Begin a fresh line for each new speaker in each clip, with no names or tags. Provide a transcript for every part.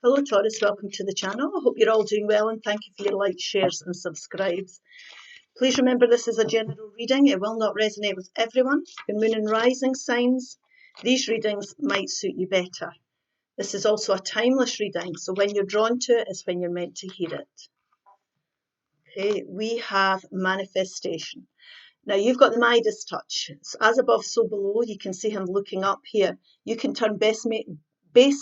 Hello Taurus, welcome to the channel. I hope you're all doing well and thank you for your likes, shares and subscribes. Please remember this is a general reading. It will not resonate with everyone. Your moon and rising signs, these readings might suit you better. This is also a timeless reading, so when you're drawn to it is when you're meant to hear it. Okay, we have manifestation. Now you've got the Midas touch. So as above, so below. You can see him looking up here. You can turn base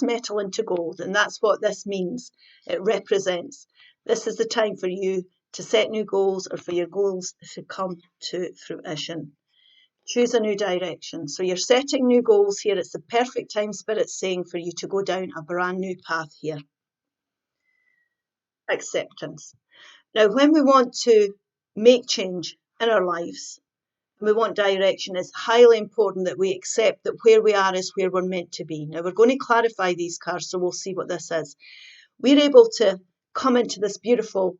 metal into gold, and that's what this means. It represents. This is the time for you to set new goals or for your goals to come to fruition. Choose a new direction. So you're setting new goals here. It's the perfect time, Spirit's saying, for you to go down a brand new path here. Acceptance. Now, when we want to make change in our lives, and we want direction, it's highly important that we accept that where we are is where we're meant to be. Now, we're going to clarify these cards, so we'll see what this is. We're able to come into this beautiful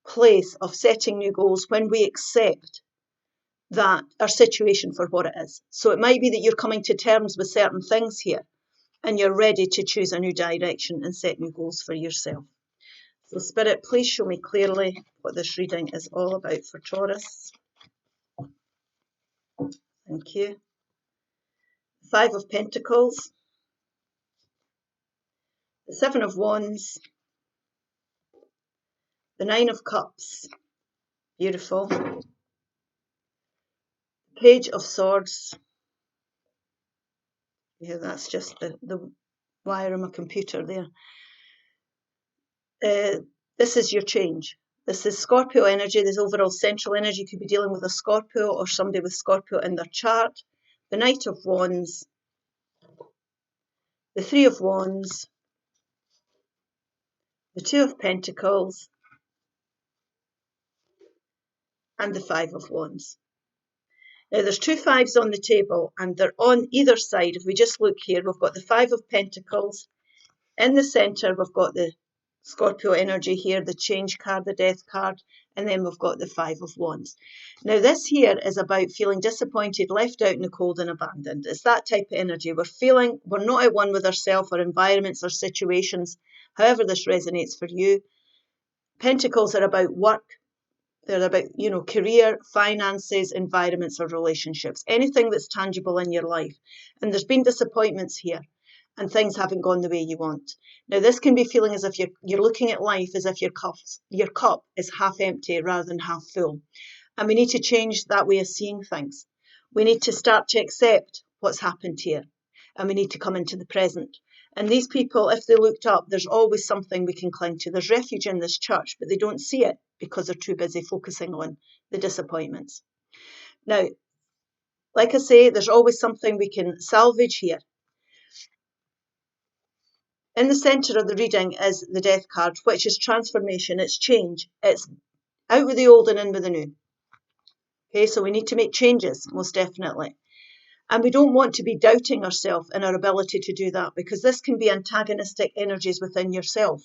place of setting new goals when we accept that our situation for what it is. So it might be that you're coming to terms with certain things here and you're ready to choose a new direction and set new goals for yourself. So Spirit, please show me clearly what this reading is all about for Taurus. Thank you. Five of Pentacles, the Seven of Wands, the Nine of Cups, beautiful, Page of Swords. Yeah, that's just the wire on my computer there. This is your change. This is Scorpio energy. This overall central energy. You could be dealing with a Scorpio or somebody with Scorpio in their chart. The Knight of Wands, the Three of Wands, the Two of Pentacles, and the Five of Wands. Now there's two fives on the table and they're on either side. If we just look here, we've got the Five of Pentacles. In the centre, we've got the Scorpio energy here, the change card, the death card, and then we've got the Five of Wands. Now this here is about feeling disappointed, left out in the cold and abandoned. It's that type of energy. We're not at one with ourselves, our environments, our situations, however this resonates for you. Pentacles are about work. They're about, career, finances, environments or relationships, anything that's tangible in your life. And there's been disappointments here and things haven't gone the way you want. Now, this can be feeling as if you're looking at life as if your cup is half empty rather than half full. And we need to change that way of seeing things. We need to start to accept what's happened here. And we need to come into the present. And these people, if they looked up, there's always something we can cling to. There's refuge in this church, but they don't see it because they're too busy focusing on the disappointments. Now, like I say, there's always something we can salvage here. In the centre of the reading is the death card, which is transformation, it's change. It's out with the old and in with the new. Okay, so we need to make changes, most definitely. And we don't want to be doubting ourselves in our ability to do that because this can be antagonistic energies within yourself.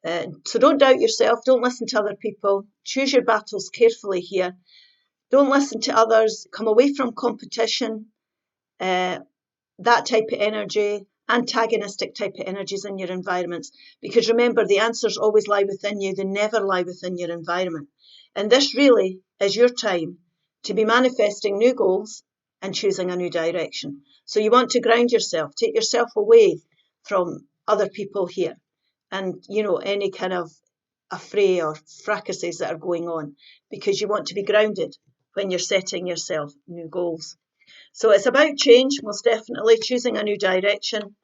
So don't doubt yourself. Don't listen to other people. Choose your battles carefully here. Don't listen to others. Come away from competition, that type of energy, antagonistic type of energies in your environments. Because remember, the answers always lie within you. They never lie within your environment. And this really is your time to be manifesting new goals and choosing a new direction. So you want to ground yourself, take yourself away from other people here and, any kind of affray or fracases that are going on because you want to be grounded when you're setting yourself new goals. So it's about change, most definitely, choosing a new direction.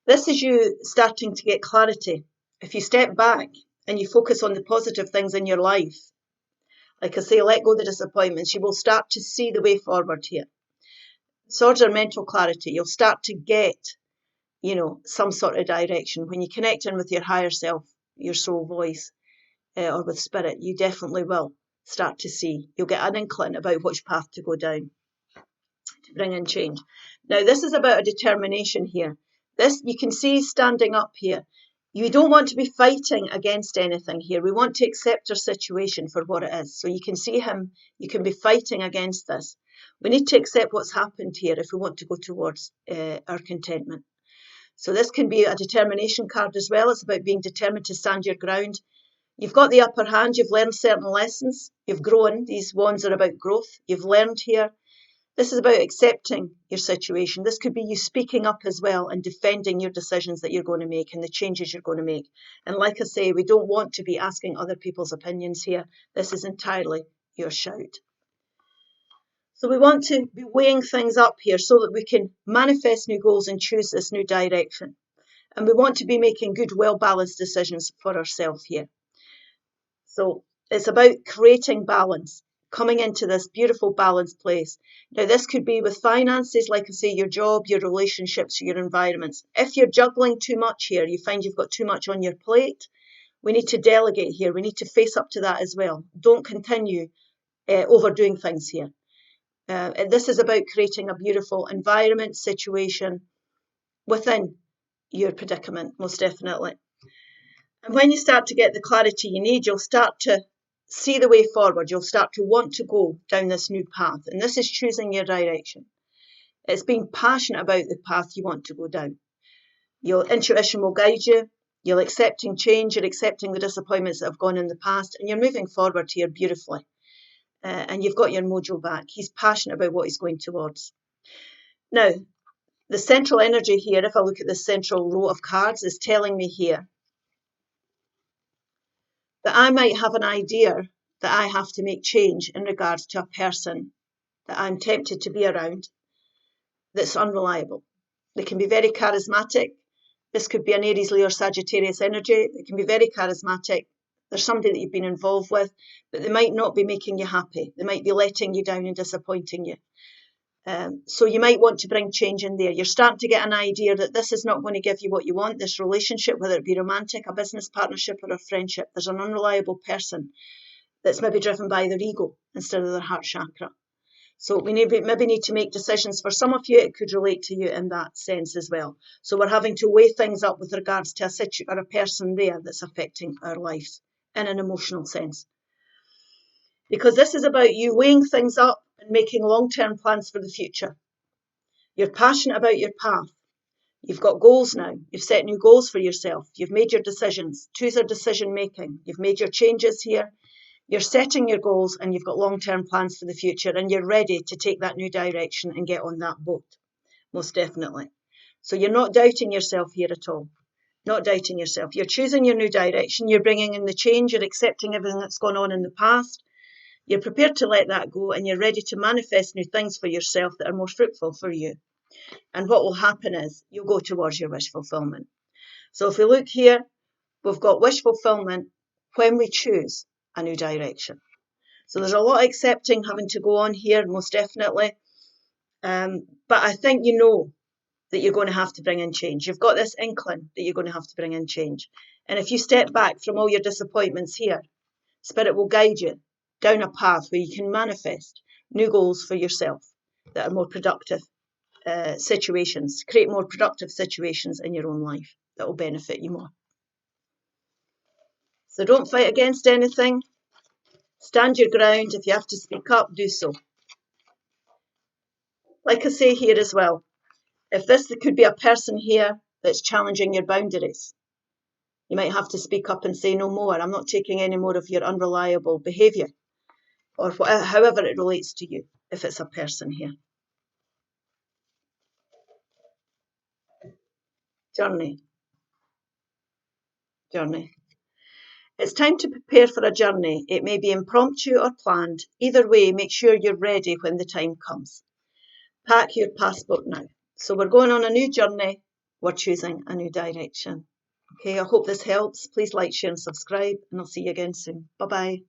This is you starting to get clarity. If you step back and you focus on the positive things in your life, like I say, let go of the disappointments. You will start to see the way forward here. Swords are mental clarity. You'll start to get, some sort of direction. When you connect in with your higher self, your soul voice, or with spirit, you definitely will start to see. You'll get an inkling about which path to go down to bring in change. Now, this is about a determination here. This, you can see standing up here. You don't want to be fighting against anything here. We want to accept our situation for what it is. So you can see him, you can be fighting against this. We need to accept what's happened here if we want to go towards our contentment. So this can be a determination card as well. It's about being determined to stand your ground. You've got the upper hand. You've learned certain lessons. You've grown. These wands are about growth. You've learned here. This is about accepting your situation. This could be you speaking up as well and defending your decisions that you're going to make and the changes you're going to make. And like I say, we don't want to be asking other people's opinions here. This is entirely your shout. So we want to be weighing things up here so that we can manifest new goals and choose this new direction. And we want to be making good, well-balanced decisions for ourselves here. So it's about creating balance, coming into this beautiful balanced place. Now, this could be with finances, like I say, your job, your relationships, your environments. If you're juggling too much here, you find you've got too much on your plate, we need to delegate here. We need to face up to that as well. Don't continue overdoing things here. This is about creating a beautiful environment, situation within your predicament, most definitely. And when you start to get the clarity you need, you'll start to see the way forward. You'll start to want to go down this new path. And this is choosing your direction. It's being passionate about the path you want to go down. Your intuition will guide you. You're accepting change. You're accepting the disappointments that have gone in the past. And you're moving forward here beautifully. And you've got your mojo back. He's passionate about what he's going towards. Now, the central energy here, if I look at the central row of cards, is telling me here that I might have an idea that I have to make change in regards to a person that I'm tempted to be around that's unreliable. They can be very charismatic. This could be an Aries, Leo, or Sagittarius energy. They can be very charismatic. There's somebody that you've been involved with, but they might not be making you happy. They might be letting you down and disappointing you. So you might want to bring change in there. You're starting to get an idea that this is not going to give you what you want, this relationship, whether it be romantic, a business partnership, or a friendship. There's an unreliable person that's maybe driven by their ego instead of their heart chakra. So we maybe need to make decisions. For some of you, it could relate to you in that sense as well. So we're having to weigh things up with regards to a person there that's affecting our lives in an emotional sense. Because this is about you weighing things up and making long-term plans for the future. You're passionate about your path. You've got goals now. You've set new goals for yourself. You've made your decisions. Choose a decision making. You've made your changes here. You're setting your goals and you've got long-term plans for the future and you're ready to take that new direction and get on that boat, most definitely. So you're not doubting yourself here at all. Not doubting yourself. You're choosing your new direction. You're bringing in the change. You're accepting everything that's gone on in the past. You're prepared to let that go and you're ready to manifest new things for yourself that are more fruitful for you. And what will happen is you'll go towards your wish fulfillment. So if we look here, we've got wish fulfillment when we choose a new direction. So there's a lot of accepting having to go on here, most definitely. But I think you know that you're going to have to bring in change. You've got this inkling that you're going to have to bring in change. And if you step back from all your disappointments here, Spirit will guide you down a path where you can manifest new goals for yourself that are more productive situations, create more productive situations in your own life that will benefit you more. So don't fight against anything. Stand your ground. If you have to speak up, do so. Like I say here as well, if this could be a person here that's challenging your boundaries, you might have to speak up and say no more. I'm not taking any more of your unreliable behaviour or however it relates to you, if it's a person here. Journey. It's time to prepare for a journey. It may be impromptu or planned. Either way, make sure you're ready when the time comes. Pack your passport now. So we're going on a new journey. We're choosing a new direction. Okay, I hope this helps. Please like, share and subscribe and I'll see you again soon. Bye-bye.